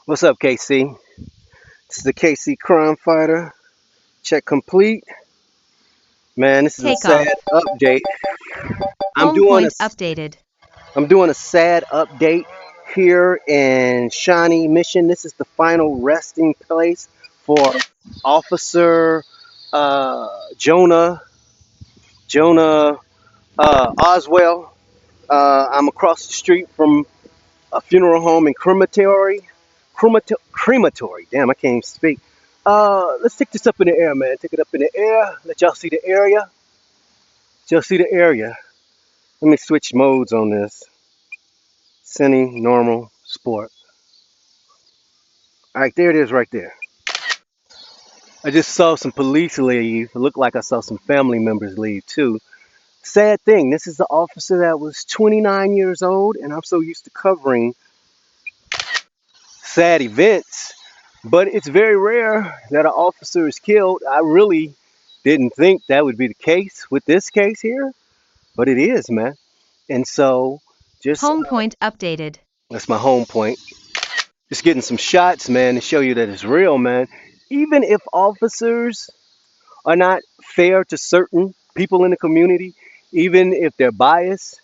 What's up, KC? This is the KC Crime Fighter. Check complete. Man, this is a sad Takeoff. update. I'm Home doing a point updated. I'm doing a sad update here in Shawnee Mission. This is the final resting place for Officer uh, Jonah Jonah Oswell. I'm across the street from a funeral home and crematory. Damn, I can't even speak. Let's take this up in the air, man. Take it up in the air. Let y'all see the area. Y'all see the area. Let me switch modes on this. Cine, normal, sport. All right, there it is right there. I just saw some police leave. It looked like I saw some family members leave too. Sad thing, this is the officer that was 29 years old, and I'm so used to covering sad events, but it's very rare that an officer is killed. I really didn't think that would be the case with this case here, but it is, man. And so, just Home point updated. that's my home point. Just getting some shots, man, to show you that it's real, man. Even if officers are not fair to certain people in the community, even if they're biased,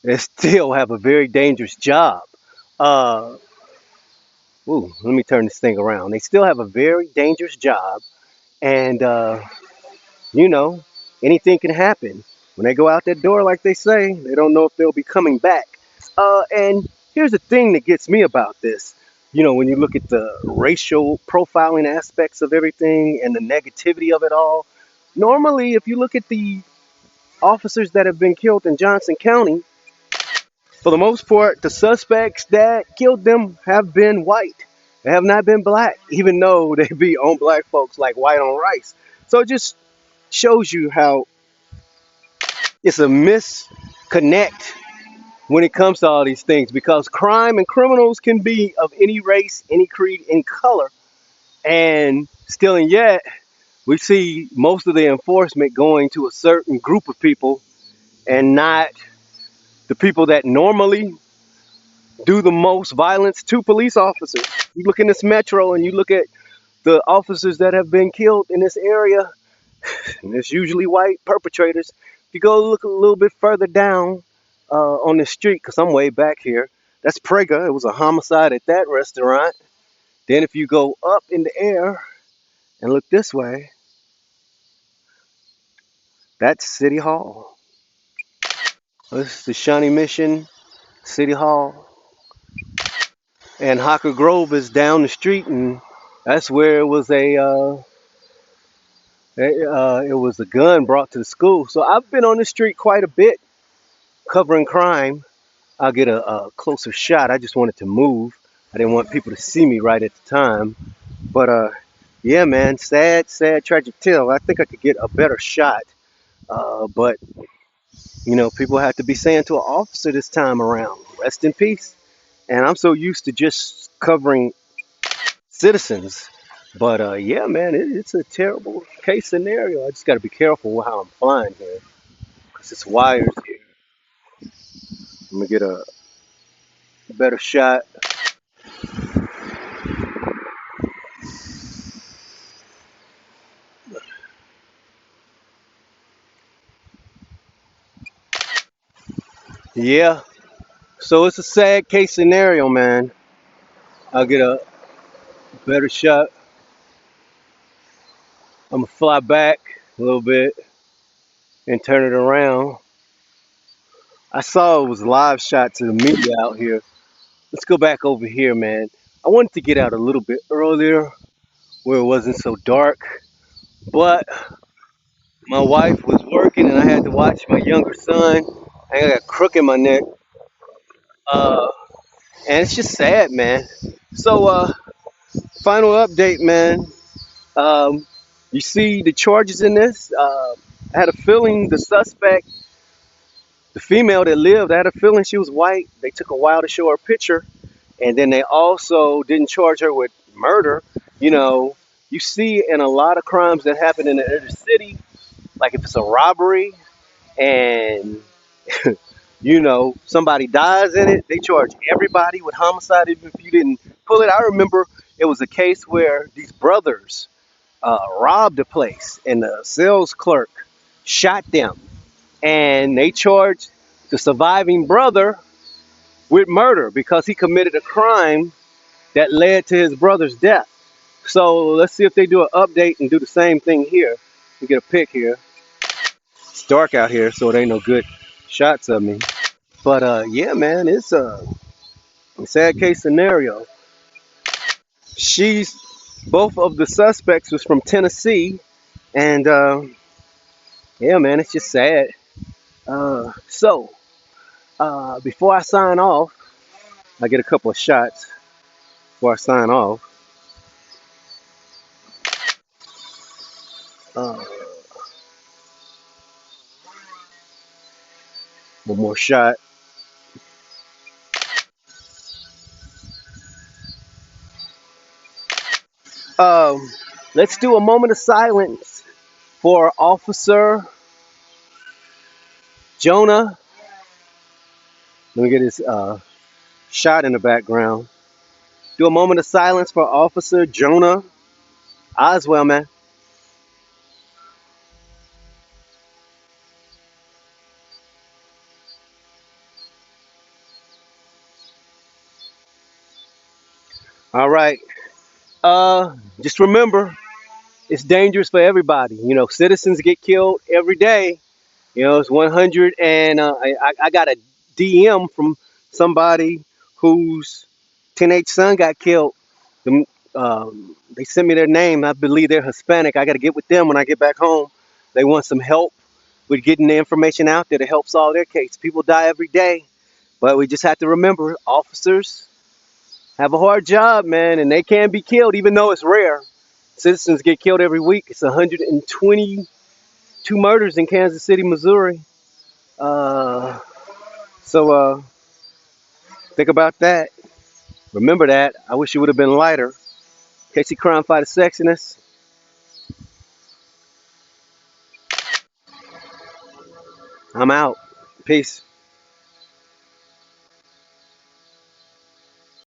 they still have a very dangerous job. Uh, let me turn this thing around. They still have a very dangerous job, and you know, anything can happen when they go out that door. Like they say, they don't know if they'll be coming back. And here's the thing that gets me about this. When you look at the racial profiling aspects of everything and the negativity of it all, normally, if you look at the officers that have been killed in Johnson County, for the most part, the suspects that killed them have been white. They have not been black, even though they be on black folks like white on rice. So it just shows you how it's a misconnect when it comes to all these things, because crime and criminals can be of any race, any creed, any color, and still and yet we see most of the enforcement going to a certain group of people and not the people that normally do the most violence to police officers. You look in this metro and you look at the officers that have been killed in this area, and it's usually white perpetrators. If you go look a little bit further down on the street, because I'm way back here, that's Praga. It was a homicide at that restaurant. Then if you go up in the air and look this way, that's City Hall. This is the Shawnee Mission City Hall. And Hocker Grove is down the street, and that's where it was a gun brought to the school. So I've been on the street quite a bit covering crime. I'll get a closer shot. I just wanted to move. I didn't want people to see me right at the time. But yeah, man, sad, sad, tragic tale. I think I could get a better shot. But people have to be saying to an officer this time around, rest in peace. And I'm so used to just covering citizens. But yeah, man, it's a terrible case scenario. I just got to be careful with how I'm flying here, because it's wires here. I'm gonna get a better shot. Yeah, so it's a sad case scenario, man. I'll get a better shot. I'm gonna fly back a little bit and turn it around. I saw it was live shots of the media out here. Let's go back over here, man. I wanted to get out a little bit earlier where it wasn't so dark, but my wife was working and I had to watch my younger son. I got a crook in my neck, uh, and it's just sad, man. So, final update, man. Um, you see the charges in this. I had a feeling the suspect, the female that lived, I had a feeling she was white. They took a while to show her picture, and then they also didn't charge her with murder. You know, you see in a lot of crimes that happen in the inner city, like if it's a robbery and somebody dies in it, they charge everybody with homicide even if you didn't it. I remember it was a case where these brothers robbed a place, and the sales clerk shot them, and they charged the surviving brother with murder because he committed a crime that led to his brother's death. So let's see if they do an update and do the same thing here. We get a pic here. It's dark out here, so it ain't no good shots of me. But yeah, man, it's a sad case scenario. She's both of the suspects was from Tennessee, and yeah, man, it's just sad. So before I sign off, I get a couple of shots before I sign off. Uh, one more shot. Um, let's do a moment of silence for Officer Jonah. Let me get his shot in the background. Do a moment of silence for Officer Jonah Oswell, man. All right. Just remember, it's dangerous for everybody. You know, citizens get killed every day. You know, it's 100, and I got a DM from somebody whose teenage son got killed. They sent me their name. I believe they're Hispanic. I got to get with them when I get back home. They want some help with getting the information out there to help solve their case. People die every day, but we just have to remember officers have a hard job, man, and they can be killed, even though it's rare. Citizens get killed every week. It's 122 murders in Kansas City, Missouri. Uh, so think about that. Remember that. I wish it would have been lighter. Casey Crime Fighter Sexiness. I'm out. Peace.